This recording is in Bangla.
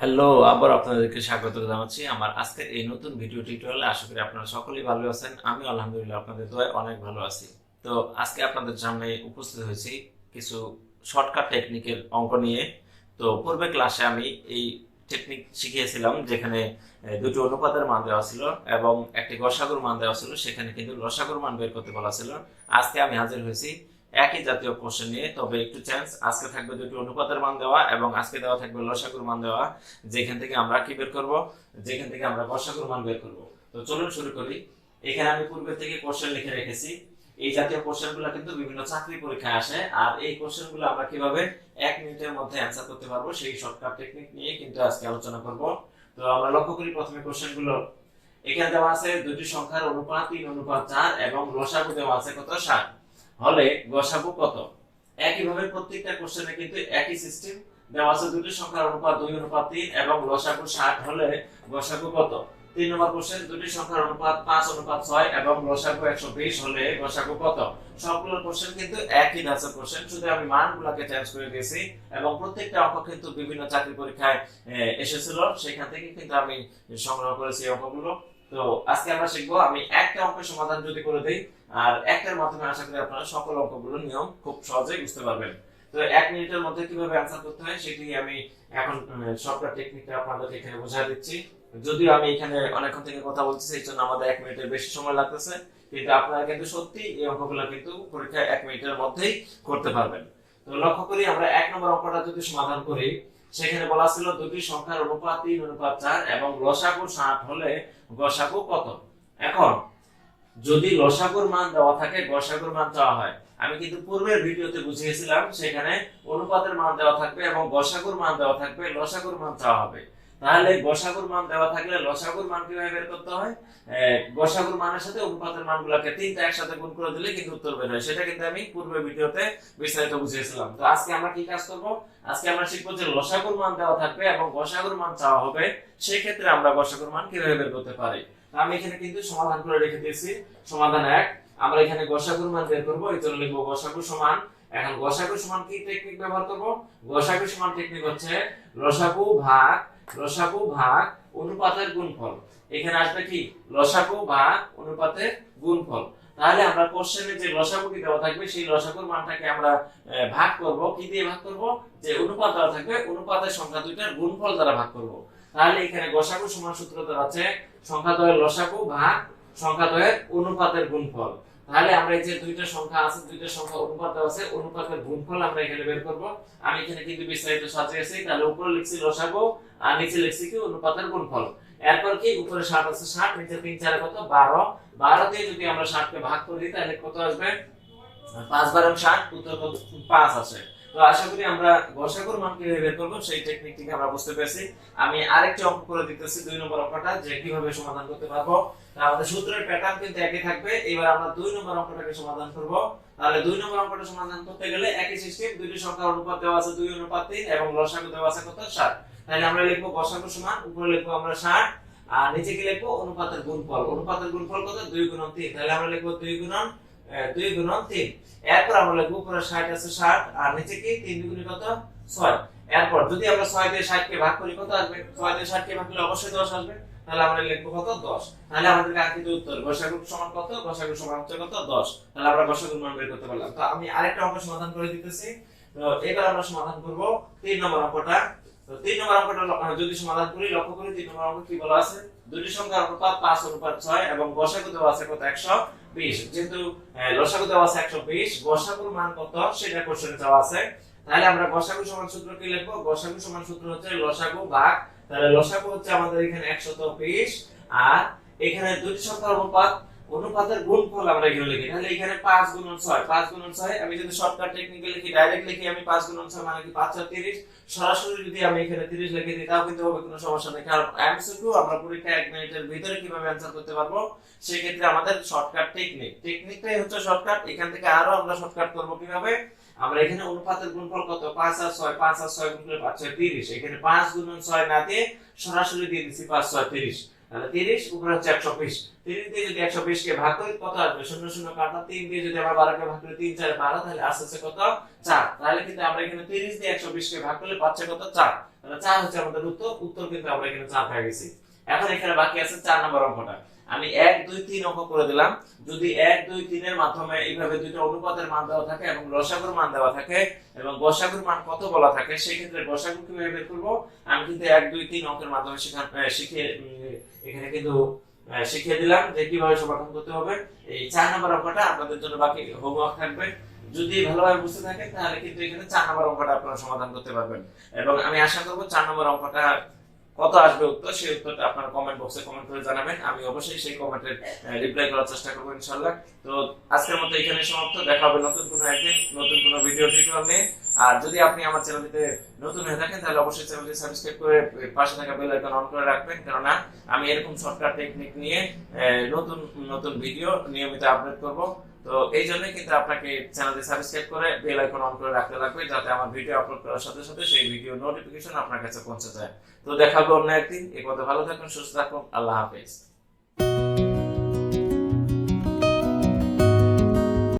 হ্যালো, আবার আপনাদেরকে স্বাগত জানাচ্ছি আমার আজকের এই নতুন ভিডিও টিউটোরিয়ালে। আশা করি আপনারা সকলেই ভালো আছেন। আমি আলহামদুলিল্লাহ আপনাদের দোয়ায় অনেক ভালো আছি। তো আজকে আপনাদের সামনে উপস্থিত হয়েছি কিছু শর্টকাট টেকনিকের অঙ্ক নিয়ে। তো পূর্বে ক্লাসে আমি এই টেকনিক শিখিয়েছিলাম যেখানে দুটি অনুপাতের মান দেওয়া ছিল এবং একটি গসাগুর মান দেওয়া ছিল, সেখানে কিন্তু লসাগুর মান বের করতে বলা ছিল। আজকে আমি হাজির হয়েছি একই জাতীয় কোশ্চেন নিয়ে, তবে একটু চেঞ্জ। আজকে থাকবে দুটি অনুপাতের মান দেওয়া এবং আজকে দেওয়া থাকবে লসাগুর মান দেওয়া, যেখান থেকে আমরা কি বের করব, যেখান থেকে আমরা গসাগুর মান বের করব। তো চলুন শুরু করি। এখানে আমি পূর্বে থেকে কোশ্চেন লিখে রেখেছি। এই জাতীয় কোশ্চেনগুলো কিন্তু বিভিন্ন চাকরি পরীক্ষায় আসে, আর এই কোশ্চেনগুলো আমরা কিভাবে 1 মিনিটের মধ্যে অ্যান্সার করতে পারবো সেই শর্টকাট টেকনিক নিয়ে কিন্তু আজকে আলোচনা করব। তো আমরা লক্ষ্য করি প্রথমে কোশ্চেনগুলো। এখানে দেওয়া আছে দুটি সংখ্যার অনুপাত 3:4 এবং লসাগু দেওয়া আছে কত 7 হলে গসাগু কত। একইভাবে প্রত্যেকটা কোশ্চেনে কিন্তু একই সিস্টেম দেওয়া আছে, দুটি সংখ্যার অনুপাত 2:3 এবং লসাগু 7 হলে গসাগু কত। 3 নম্বর কোশ্চেন, দুটি সংখ্যার অনুপাত 5:6 এবং লসাগু 120 হলে গসাগু কত। সবগুলো কোশ্চেন কিন্তু একই ধাঁচের কোশ্চেন, শুধু আমি মানগুলোকে চেঞ্জ করে দিয়েছি এবং প্রত্যেকটা অঙ্ক কিন্তু বিভিন্ন চাকরি পরীক্ষায় এসেছিল, সেখান থেকে কিন্তু আমি সংগ্রহ করেছি অঙ্কগুলো। তো আজকে আমরা শিখবো, আমি একটা অঙ্কের সমাধান যদি করে দেই আর একটার মাধ্যমে আশা করি আপনারা সকল অঙ্কগুলোর নিয়ম খুব সহজেই বুঝতে পারবেন। তো 1 মিনিটের মধ্যে কিভাবে অ্যান্সার করতে হয় সেটি আমি এখন শর্টকাট টেকনিকটা আপনাদেরকে এখানে বোঝাই দিচ্ছি। যদিও আমি এখানে অনেকক্ষণ থেকে কথা বলছি, এই জন্য আমাদের 1 মিনিটের বেশি সময় লাগতেছে, কিন্তু আপনারা কিন্তু সত্যি এই অঙ্কগুলো কিন্তু পরীক্ষায় 1 মিনিটের মধ্যেই করতে পারবেন। তো লক্ষ্য করি, আমরা 1 নম্বর অঙ্কটা যদি সমাধান করি, সেখানে বলা ছিল দুটি সংখ্যার অনুপাত 3:4 এবং লসাগু 7 হলে গসাগু কত। এখন যদি লসাগুর মান দেওয়া থাকে, গসাগুর মান চাওয়া হয়। আমি কিন্তু পূর্বের ভিডিওতে বুঝিয়েছিলাম, সেখানে অনুপাতের মান দেওয়া থাকবে এবং গসাগুর মান দেওয়া থাকবে, লসাগুর মান চাওয়া হবে। তাহলে গসাগুর মান দেওয়া থাকলে লসাগুর মান কিভাবে বের করতে হয়, গসাগুর মানের সাথে অনুপাতের মানগুলোকে তিনটা একসাথে গুণ করে দিলে কিন্তু উত্তর বের হয়। সেটা কিন্তু আমি পূর্বের ভিডিওতে বিস্তারিত বুঝিয়েছিলাম। তো আজকে আমরা কি কাজ করব, আজকে আমরা শিখবো যে লসাগুর মান দেওয়া থাকবে এবং গসাগুর মান চাওয়া হবে, সেই ক্ষেত্রে আমরা গসাগুর মান কিভাবে বের করতে পারি। আমি এখানে কিন্তু সমাধান করে রেখে দিয়েছি। সমাধান 1, আমরা এখানে গসাগুর মান বের করব, এই জন্য লিখব গসাগু সমান। এখন গসাগু সমান কি টেকনিক ব্যবহার করব, গসাগু সমান টেকনিক হচ্ছে লসাগু ভাগ অনুপাতের গুণফল। এখানে আসবে কি লসাগু ভাগ অনুপাতের গুণফল। তাহলে আমরা কোশ্চেনে যে লসাগুটি দেওয়া থাকবে সেই লসাগুর মানটাকে আমরা ভাগ করব। কি দিয়ে ভাগ করব, যে অনুপাত দেওয়া থাকবে অনুপাতের সংখ্যা দুইটার গুণফল দ্বারা ভাগ করব। তাহলে এখানে গসাগু সমান সূত্র দাঁড়াচ্ছে সংখ্যা দ্বয়ের লসাগু ভাগ সংখ্যা দ্বয়ের অনুপাতের গুণফল। তাহলে আমরা এই যে দুইটা সংখ্যা আছে, দুইটা সংখ্যা অনুপাত আছে, অনুপাতের গুণফল আমরা এখানে বের করব। আমি এখানে কিন্তু বিস্তারিত সাজিয়েছি। তাহলে উপরে লিখছি লসাগু আর নিচে লিখছি কি অনুপাতের গুণফল। এরপর কি উপরে 7 আছে 7, নিচে 3 4 কত 12, 12 দিয়ে যদি আমরা 7 কে ভাগ করি তাহলে কত আসবে, 5 12 60, উত্তর কত 5 আসে। তো আশা করি আমরা গসাগুর মান কিভাবে বের করব সেই টেকনিকটিকে আমরা বুঝতে পেরেছি। আমি আরেকটি অঙ্ক করে দিতেছি 2 নম্বর অঙ্কটা, যে কিভাবে সমাধান করতে পারবো। আমাদের সূত্রের প্যাটার্ন কিন্তু একই থাকবে। এবার আমরা 2 নম্বর অঙ্কটাকে সমাধান করব। তাহলে 2 নম্বর অঙ্কটা সমাধান করতে গেলে একই সিস্টেম, দুটি সংখ্যার অনুপাত দেওয়া আছে 2:3 এবং লসাগু দেওয়া আছে কত 7। তাহলে আমরা লিখব গসাগু সমান, উপরে লিখব আমরা 7 আর নিচে কি লিখব অনুপাতের গুণফল। অনুপাতের গুণফল কত 2 × 3, তাহলে আমরা লিখব 2 × 3। এরপর আমরা লিখব উপরে 60 আছে 60 আর নিচে কি 3 × 2 কত 6। এরপর যদি আমরা 6 দিয়ে 60 কে ভাগ করি কত আসবে, 6 দিয়ে 60 কে ভাগ করলে অবশ্যই 10 আসবে। তাহলে আমরা লিখব কত 10। তাহলে আমাদের কাঙ্ক্ষিত উত্তর গসাগু সমান কত, গসাগু সমান হচ্ছে কত 10। তাহলে আমরা গসাগুর মান বের করতে পারলাম। তো আমি আরেকটা অঙ্ক সমাধান করে দিতেছি। তো এবার আমরা সমাধান করব 3 নম্বর অঙ্কটা। তো 3 নম্বর অঙ্কটা যদি সমাধান করি, লক্ষ্য করি 3 নম্বর অঙ্ক কি বলা আছে, দুটি সংখ্যার অনুপাত 5:6 এবং গসাগু দেওয়া আছে কত 120। যেহেতু লসাগু দেওয়া আছে 120, গসাগুর মান কত সেটা কোশ্চেনে দেওয়া আছে। তাহলে আমরা গসাগু সমান সূত্র কি লিখব, গসাগু সমান সূত্র হচ্ছে লসাগু ভাগ, তাহলে লসাগু হচ্ছে আমাদের এখানে 120 আর এখানে দুটি সংখ্যার অনুপাত অনুপাতের গুণফল আমরা এখানে লিখি। তাহলে এখানে 5 × 6, 5 × 6 আমি যদি শর্টকাট টেকনিকে লিখি, ডাইরেক্ট লিখি আমি 5 × 6 মানে কি 5 × 30। সরাসরি যদি আমি এখানে 30 লিখে দিই তাও কিন্তু হবে, কোনো সমস্যা নেই, কারণ এমসিকিউ আমরা পরীক্ষায় 1 মিনিটের ভিতরে কিভাবে অ্যানসার করতে পারবো সেই ক্ষেত্রে আমাদের শর্টকাট টেকনিকটাই হচ্ছে শর্টকাট। এখান থেকে আরো আমরা শর্টকাট করব কিভাবে, আমরা এখানে অনুপাতের গুণফল কত 5 আর 6, 5 আর 6 গুণ করলে 5 6 30। এখানে 5 × 6 না দিয়ে সরাসরি দিয়ে দিছি 5 6 30। তাহলে 30 উপরে হচ্ছে 120। 30 দিয়ে যদি 120 কে ভাগ করি কত আসবে? 0 0 কাটা, 3 দিয়ে যদি আমরা 12 কে ভাগ করি 3 4 12, তাহলে আসছে কত? 4। তাহলে কিন্তু আমরা এখানে 30 দিয়ে 120 কে ভাগ করলে পাচ্ছে কত? 4। তাহলে 4 হচ্ছে আমাদের উত্তর। উত্তর কিন্তু আমরা এখানে 4 পেয়ে গেছি। এখন এখানে বাকি আছে 4 নম্বর অঙ্কটা। আমি 1 2 3 অঙ্ক করে দিলাম। যদি 1 2 3 এর মাধ্যমে এইভাবে দুইটা অনুপাতের মান দেওয়া থাকে এবং লসাগুর মান দেওয়া থাকে এবং গসাগুর মান কত বলা থাকে, সেই ক্ষেত্রে গসাগু কিভাবে বের করব আমি কিন্তু 1 2 3 অঙ্কের মাধ্যমে শিখিয়ে এখানে কিন্তু শিখিয়ে দিলাম যে কিভাবে সমাধান করতে হবে। এই 4 নম্বর অঙ্কটা আপনাদের জন্য বাকি হোমওয়ার্ক থাকবে। যদি ভালোভাবে বুঝতে থাকেন তাহলে কিন্তু এখানে 4 নম্বর অঙ্কটা আপনারা সমাধান করতে পারবেন। এবং আমি আশা করব 4 নম্বর অঙ্কটা কত আসবে উত্তর, সেই উত্তরটা আপনারা কমেন্ট বক্সে কমেন্ট করে জানাবেন। আমি অবশ্যই সেই কমেন্টের রিপ্লাই করার চেষ্টা করব ইনশাআল্লাহ। তো আজকের মতো এখানে সমাপ্ত। দেখা হবে নতুন কোনো একদিন নতুন কোনো ভিডিও টিউটোরিয়াল নিয়ে। আর যদি আপনি আমার চ্যানেলটিতে নতুন হয়ে থাকেন তাহলে অবশ্যই চ্যানেলটি সাবস্ক্রাইব করে পাশে থাকা বেল আইকন অন করে রাখবেন, কেননা আমি এরকম শর্টকাট টেকনিক নিয়ে নতুন নতুন ভিডিও নিয়মিত আপলোড করব। তো এই জন্যই কিন্তু আপনাকে চ্যানেলটি সাবস্ক্রাইব করে বেল আইকন অন করে রাখতে লাগবে, যাতে আমার ভিডিও আপলোড করার সাথে সাথে সেই ভিডিও নোটিফিকেশন আপনার কাছে পৌঁছে যায়। তো দেখা হবে অন্য একদিন। এই পথে ভালো থাকুন, সুস্থ থাকুন। আল্লাহ হাফেজ।